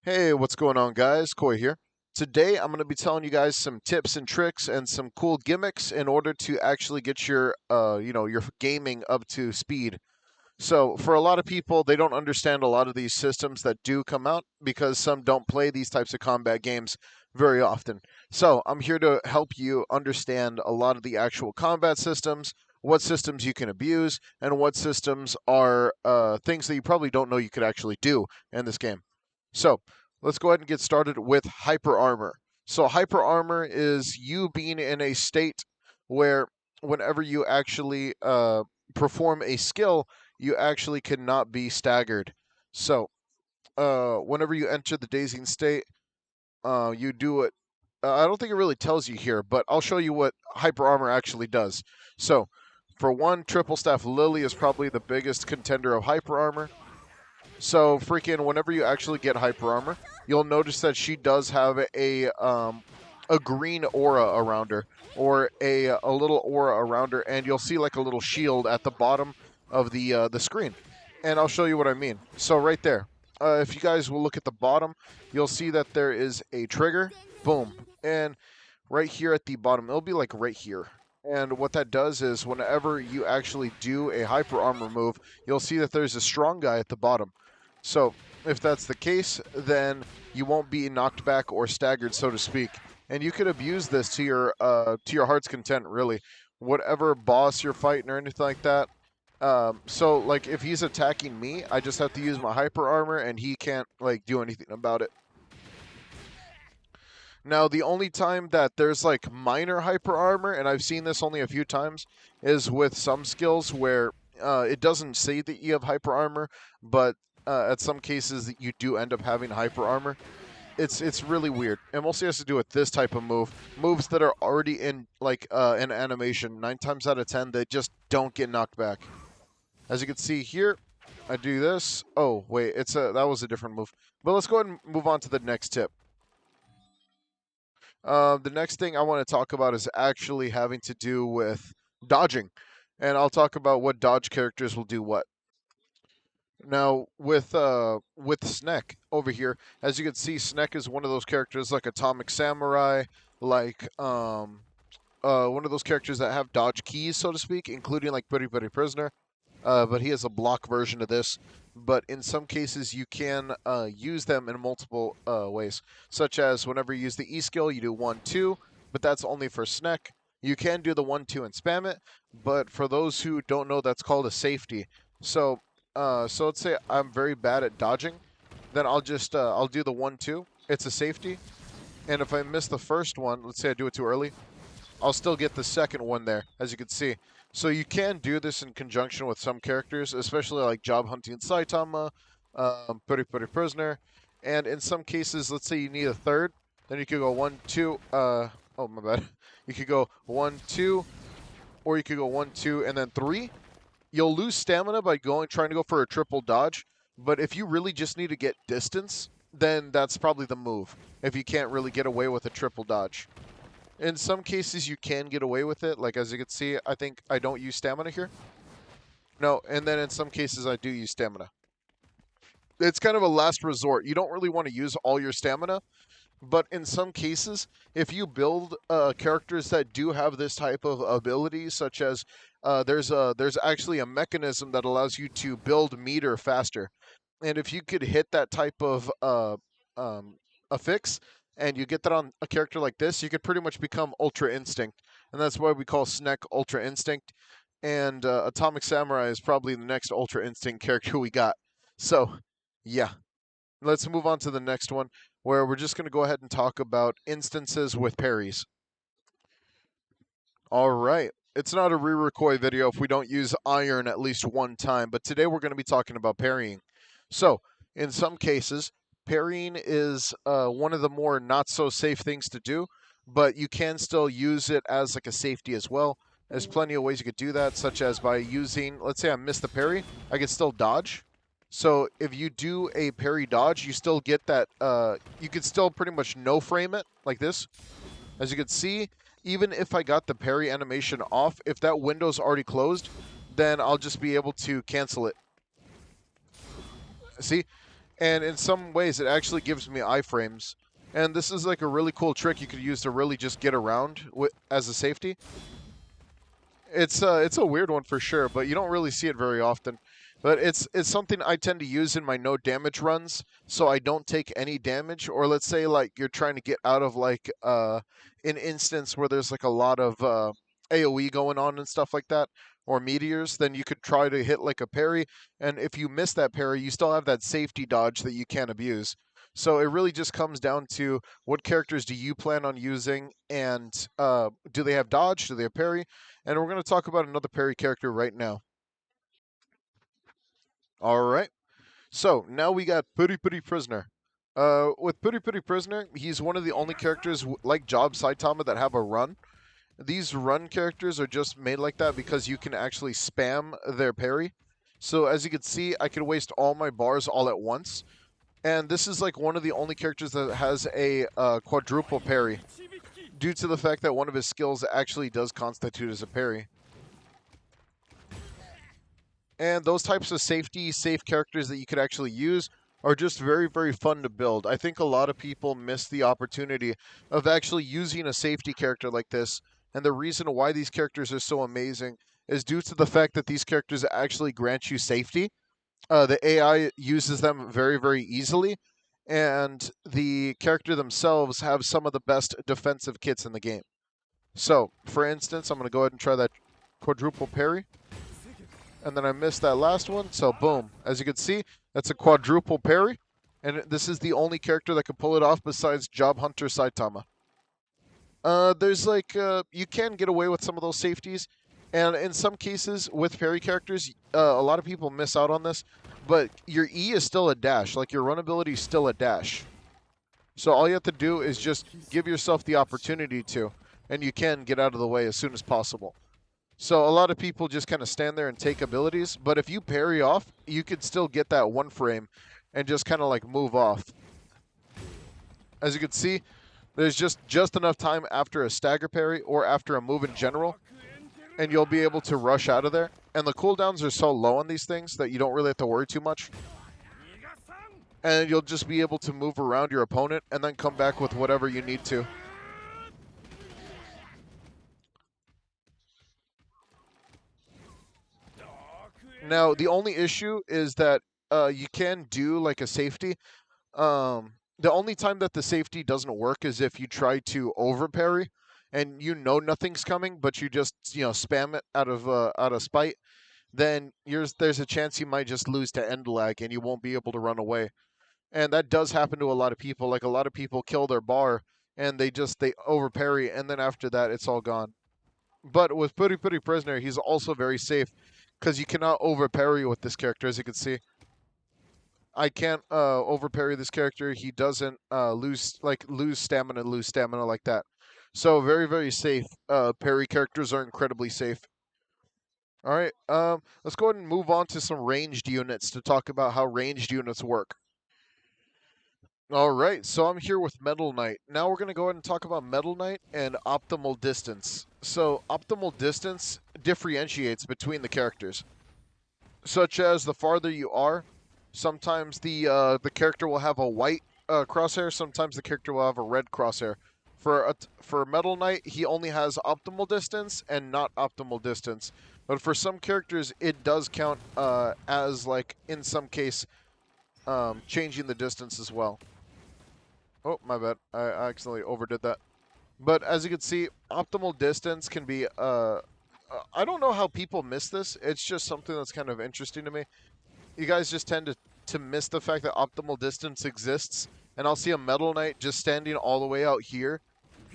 Hey, what's going on, guys? Koi here. Today, I'm going to be telling you guys some tips and tricks and some cool gimmicks in order to actually get your gaming up to speed. So, for a lot of people, they don't understand a lot of these systems that do come out because some don't play these types of combat games very often. So, I'm here to help you understand a lot of the actual combat systems, what systems you can abuse, and what systems are things that you probably don't know you could actually do in this game. So, let's go ahead and get started with hyper armor. So, hyper armor is you being in a state where whenever you actually perform a skill, you actually cannot be staggered. So, whenever you enter the dazing state, you do it. I don't think it really tells you here, but I'll show you what hyper armor actually does. So, for one, triple staff Lily is probably the biggest contender of hyper armor. So, freaking, whenever you actually get hyper armor, you'll notice that she does have a green aura around her, or a little aura around her, and you'll see like a little shield at the bottom of the screen. And I'll show you what I mean. So right there, if you guys will look at the bottom, you'll see that there is a trigger. Boom, and right here at the bottom, it'll be like right here. And what that does is whenever you actually do a hyper armor move, you'll see that there's a strong guy at the bottom. So if that's the case, then you won't be knocked back or staggered, so to speak. And you could abuse this to your heart's content, really. Whatever boss you're fighting or anything like that. So like if he's attacking me, I just have to use my hyper armor, and he can't like do anything about it. Now, the only time that there's like minor hyper armor, and I've seen this only a few times, is with some skills where it doesn't say that you have hyper armor, but at some cases you do end up having hyper armor. It's really weird. It mostly has to do with this type of moves that are already in like an animation. 9 times out of 10, they just don't get knocked back. As you can see here, I do this. Oh wait, that was a different move. But let's go ahead and move on to the next tip. The next thing I want to talk about is actually having to do with dodging, and I'll talk about what dodge characters will do what. Now, with Snek over here, as you can see, Snek is one of those characters like Atomic Samurai, like one of those characters that have dodge keys, so to speak, including like Pretty Prisoner. But he has a block version of this. But in some cases, you can use them in multiple ways, such as whenever you use the E skill, you do 1-2, but that's only for Snek. You can do the 1-2 and spam it, but for those who don't know, that's called a safety. So let's say I'm very bad at dodging, then I'll do the 1-2. It's a safety, and if I miss the first one, let's say I do it too early, I'll still get the second one there, as you can see. So you can do this in conjunction with some characters, especially like Job Hunting Saitama, Pretty Prisoner, and in some cases, let's say you need a third, then you could go 1-2. Oh my bad. You could go 1-2, or you could go 1-2 and then 3. You'll lose stamina by trying to go for a triple dodge, but if you really just need to get distance, then that's probably the move. If you can't really get away with a triple dodge. In some cases, you can get away with it. Like, as you can see, I think I don't use stamina here. No, and then in some cases, I do use stamina. It's kind of a last resort. You don't really want to use all your stamina, but in some cases, if you build characters that do have this type of ability, such as there's actually a mechanism that allows you to build meter faster, and if you could hit that type of affix, and you get that on a character like this, you could pretty much become Ultra Instinct, and that's why we call Snek Ultra Instinct. And Atomic Samurai is probably the next Ultra Instinct character we got. So, yeah. Let's move on to the next one, where we're just going to go ahead and talk about instances with parries. All right. It's not a re-record video if we don't use iron at least one time, but today we're going to be talking about parrying. So, in some cases, parrying is one of the more not so safe things to do, but you can still use it as like a safety as well. There's plenty of ways you could do that, such as by using, let's say I missed the parry, I could still dodge. So if you do a parry dodge, you still get that, you could still pretty much no frame it like this. As you can see, even if I got the parry animation off, if that window's already closed, then I'll just be able to cancel it. See? and in some ways it actually gives me iframes. And this is like a really cool trick you could use to really just get around as a safety. It's a weird one for sure, but you don't really see it very often. But it's something I tend to use in my no damage runs, so I don't take any damage. Or let's say like you're trying to get out of like an instance where there's like a lot of AOE going on and stuff like that, or meteors, then you could try to hit like a parry, and if you miss that parry, you still have that safety dodge that you can't abuse. So it really just comes down to what characters do you plan on using, and do they have dodge, do they have parry, and we're going to talk about another parry character right now. All right. So now we got Puri Puri Prisoner. With Puri Puri Prisoner, he's one of the only characters like Job Saitama that have a run. These run characters are just made like that because you can actually spam their parry. So as you can see, I can waste all my bars all at once. And this is like one of the only characters that has a quadruple parry, due to the fact that one of his skills actually does constitute as a parry. And those types of safe characters that you could actually use are just very, very fun to build. I think a lot of people miss the opportunity of actually using a safety character like this. And the reason why these characters are so amazing is due to the fact that these characters actually grant you safety. The AI uses them very, very easily. And the character themselves have some of the best defensive kits in the game. So, for instance, I'm going to go ahead and try that quadruple parry. And then I missed that last one, so boom. As you can see, that's a quadruple parry, and this is the only character that can pull it off besides Job Hunter Saitama. There's like, you can get away with some of those safeties, and in some cases, with parry characters, a lot of people miss out on this, but your E is still a dash, like your run ability is still a dash. So all you have to do is just give yourself the opportunity to, and you can get out of the way as soon as possible. So a lot of people just kind of stand there and take abilities, but if you parry off, you could still get that one frame and just kind of like move off. As you can see, there's just enough time after a stagger parry or after a move in general, and you'll be able to rush out of there. And the cooldowns are so low on these things that you don't really have to worry too much. And you'll just be able to move around your opponent and then come back with whatever you need to. Now, the only issue is that you can do like a safety. The only time that the safety doesn't work is if you try to over parry, and you know nothing's coming, but you just spam it out of spite. Then there's a chance you might just lose to end lag, and you won't be able to run away. And that does happen to a lot of people. Like a lot of people kill their bar, and they over parry, and then after that it's all gone. But with Puri Puri Prisoner, he's also very safe because you cannot over parry with this character, as you can see. I can't over parry this character. He doesn't lose stamina like that. So very, very safe. Parry characters are incredibly safe. All right, let's go ahead and move on to some ranged units to talk about how ranged units work. All right, so I'm here with Metal Knight. Now we're going to go ahead and talk about Metal Knight and optimal distance. So optimal distance differentiates between the characters, such as the farther you are, sometimes the character will have a white crosshair, sometimes the character will have a red crosshair. For Metal Knight, he only has optimal distance and not optimal distance. But for some characters, it does count as, like, in some case, changing the distance as well. Oh, my bad. I accidentally overdid that. But as you can see, optimal distance can be... I don't know how people miss this. It's just something that's kind of interesting to me. You guys just tend to miss the fact that optimal distance exists. And I'll see a Metal Knight just standing all the way out here,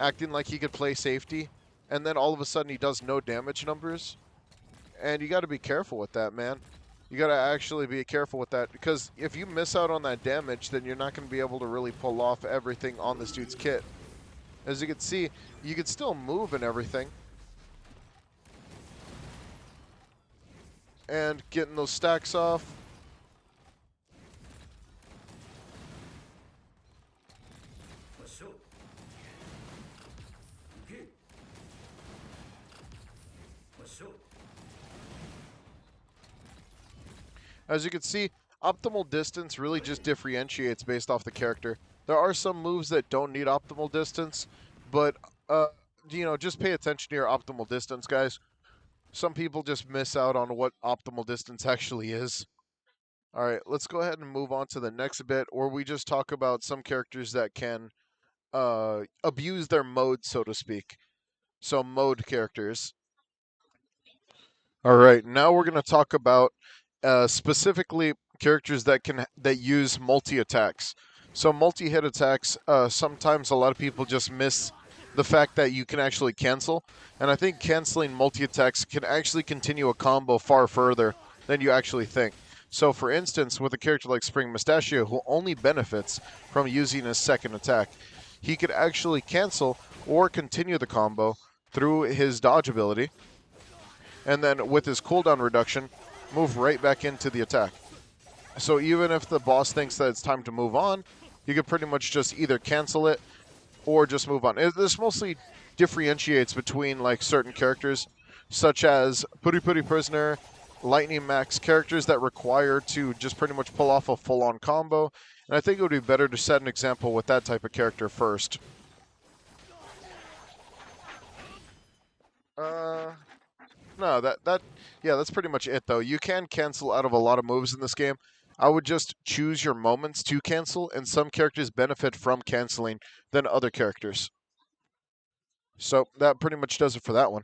acting like he could play safety. And then all of a sudden he does no damage numbers. And you got to be careful with that, man. You got to actually be careful with that. Because if you miss out on that damage, then you're not going to be able to really pull off everything on this dude's kit. As you can see, you can still move and everything. And getting those stacks off. As you can see, optimal distance really just differentiates based off the character. There are some moves that don't need optimal distance, but uh, just pay attention to your optimal distance, guys. Some people just miss out on what optimal distance actually is. All right, let's go ahead and move on to the next bit, where we just talk about some characters that can abuse their mode, so to speak. So mode characters. All right, now we're going to talk about specifically characters that use multi attacks. So multi hit attacks. Sometimes a lot of people just miss the fact that you can actually cancel, and I think canceling multi attacks can actually continue a combo far further than you actually think. So, for instance, with a character like Spring Mustachio, who only benefits from using his second attack, he could actually cancel or continue the combo through his dodge ability, and then with his cooldown reduction, move right back into the attack. So even if the boss thinks that it's time to move on, you could pretty much just either cancel it or just move on. This mostly differentiates between like certain characters, such as Puri Puri Prisoner, Lightning Max, characters that require to just pretty much pull off a full-on combo. And I think it would be better to set an example with that type of character first. Uh, No, yeah, that's pretty much it though. You can cancel out of a lot of moves in this game. I would just choose your moments to cancel, and some characters benefit from canceling than other characters. So that pretty much does it for that one.